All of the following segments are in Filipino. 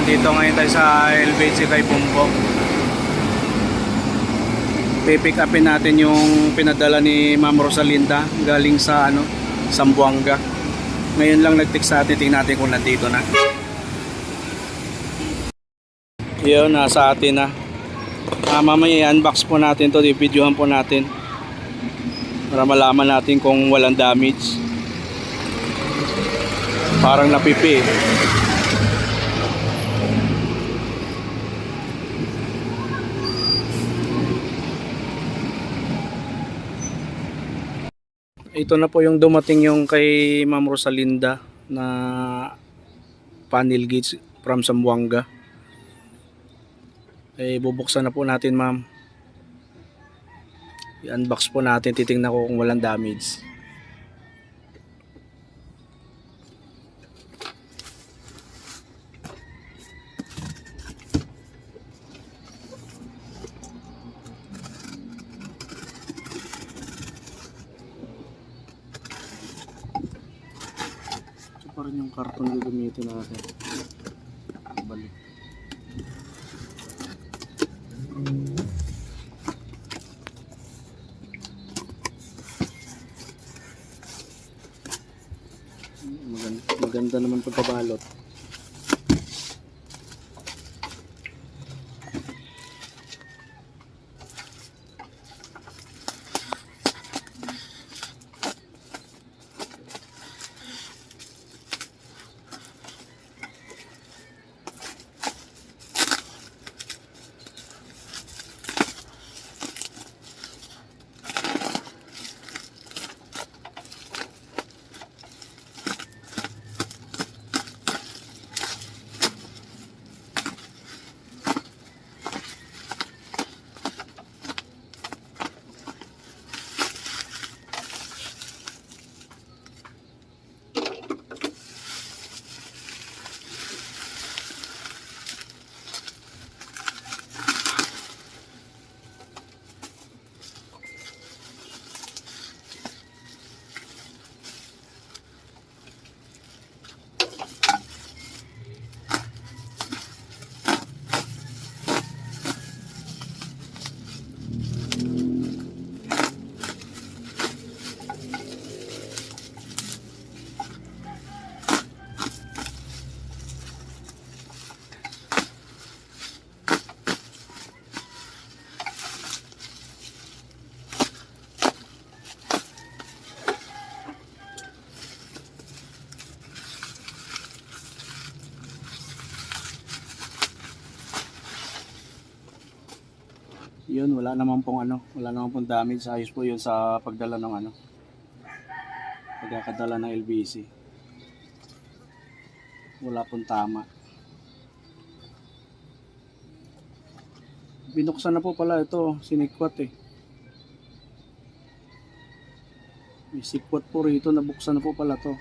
nandito ngayon tayo sa LBC kay Bumbong. Pipick upin natin yung pinadala ni Ma'am Rosalinda galing sa Zamboanga. Ngayon lang nag-text sa atin, tingnan natin kung nandito na. Yun, nasa atin na. Mamaya i-unbox po natin to, i-videohan po natin para malaman natin kung walang damage. Parang napipi. Ito na po yung dumating yung kay Ma'am Rosalinda na panel gauge from Zamboanga. Bubuksan na po natin, ma'am. I-unbox po natin, titingnan ko kung walang damage. Ito pa rin yung karton na gagamitin natin. Balik. Maganda naman pagpabalot. Yun, wala naman pong damage. Ayos po yun sa pagdala ng pagkakadala ng LBC. Wala pong tama. Binuksan na po pala ito, sinikwat eh. May sikwat po rito, nabuksan na po pala to.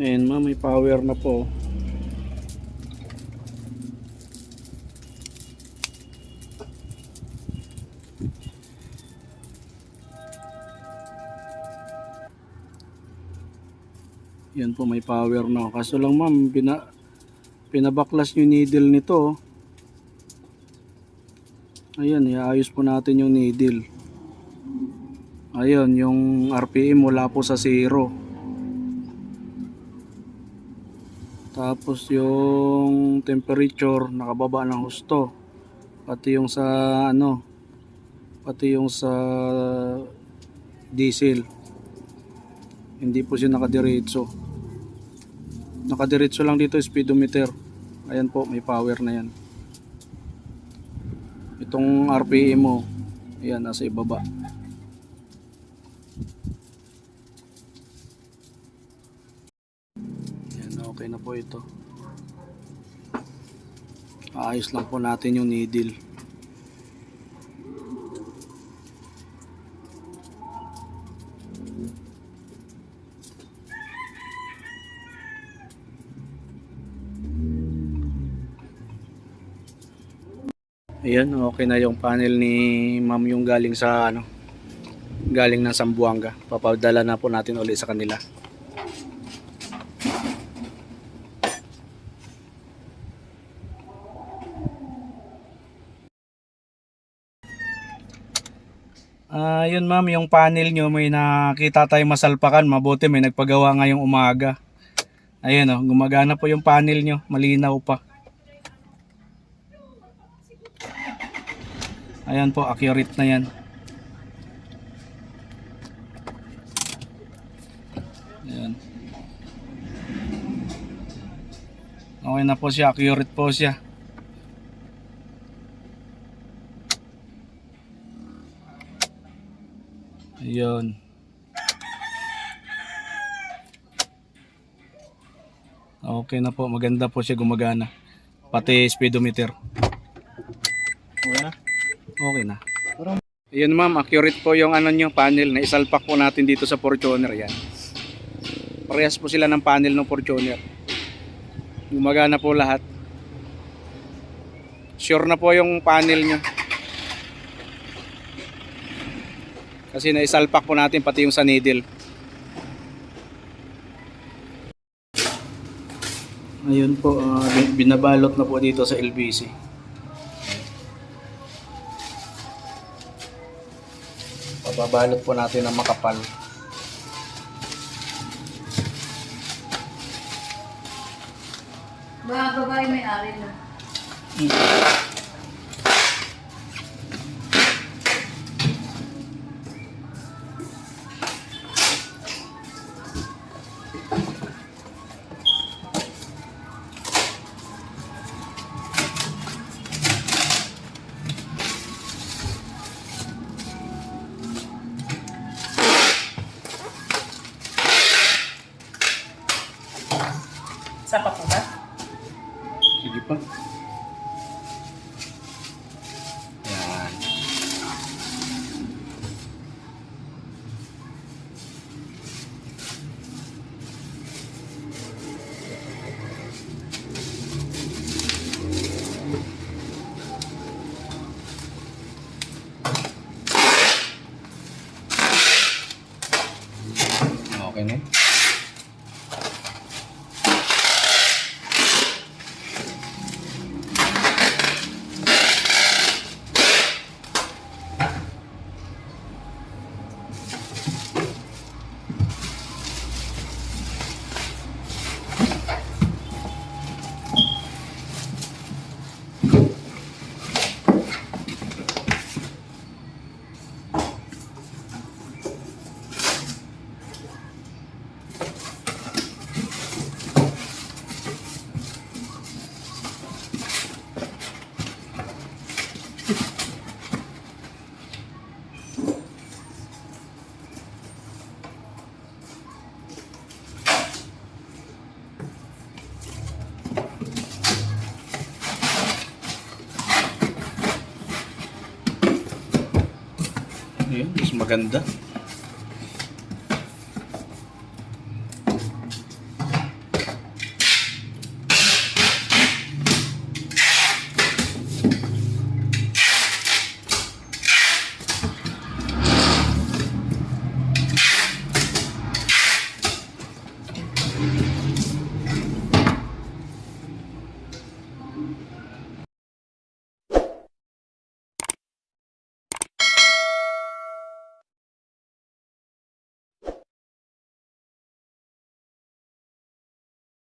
Ayan ma'am, may power na po. Yan po, may power na. Kaso lang ma'am, pinabaklas yung needle nito. Ayan, iayos po natin yung needle. Ayun, yung RPM wala po sa 0. Tapos yung temperature nakababa ng husto. Pati yung sa pati yung sa diesel. Hindi po siya nakadiretso. Nakadiretso lang dito speedometer. Ayan po, may power na yan. Itong RPM mo, ayan, nasa ibaba. Ayan, okay na po ito. Ayos lang po natin yung needle. Ayan, okay na yung panel ni ma'am, yung galing sa galing ng Zamboanga. Papadala na po natin ulit sa kanila. Yun ma'am, yung panel nyo, may nakita tayong masalpakan. Mabuti may nagpagawa ngayong umaga. Ayun oh, gumagana po yung panel nyo, malinaw pa. Ayan po, accurate na yan. Ayan. Okay na po siya, accurate po siya. Ayun. Okay na po, maganda po siya, gumagana. Pati speedometer. Okay na? Okay na. Ayun ma'am, accurate po yung nyo, panel na isalpak po natin dito sa Fortuner. Yan. Parehas po sila ng panel ng Fortuner. Gumagana po lahat. Sure na po yung panel nyo. Kasi naisalpak po natin pati yung sa needle. Ayun po, binabalot na po dito sa LBC. Pababalot po natin ng makapal. Babae may-ari na. Sapa po ba? Sige pa. Yan. Okay na. Ayan, mas maganda.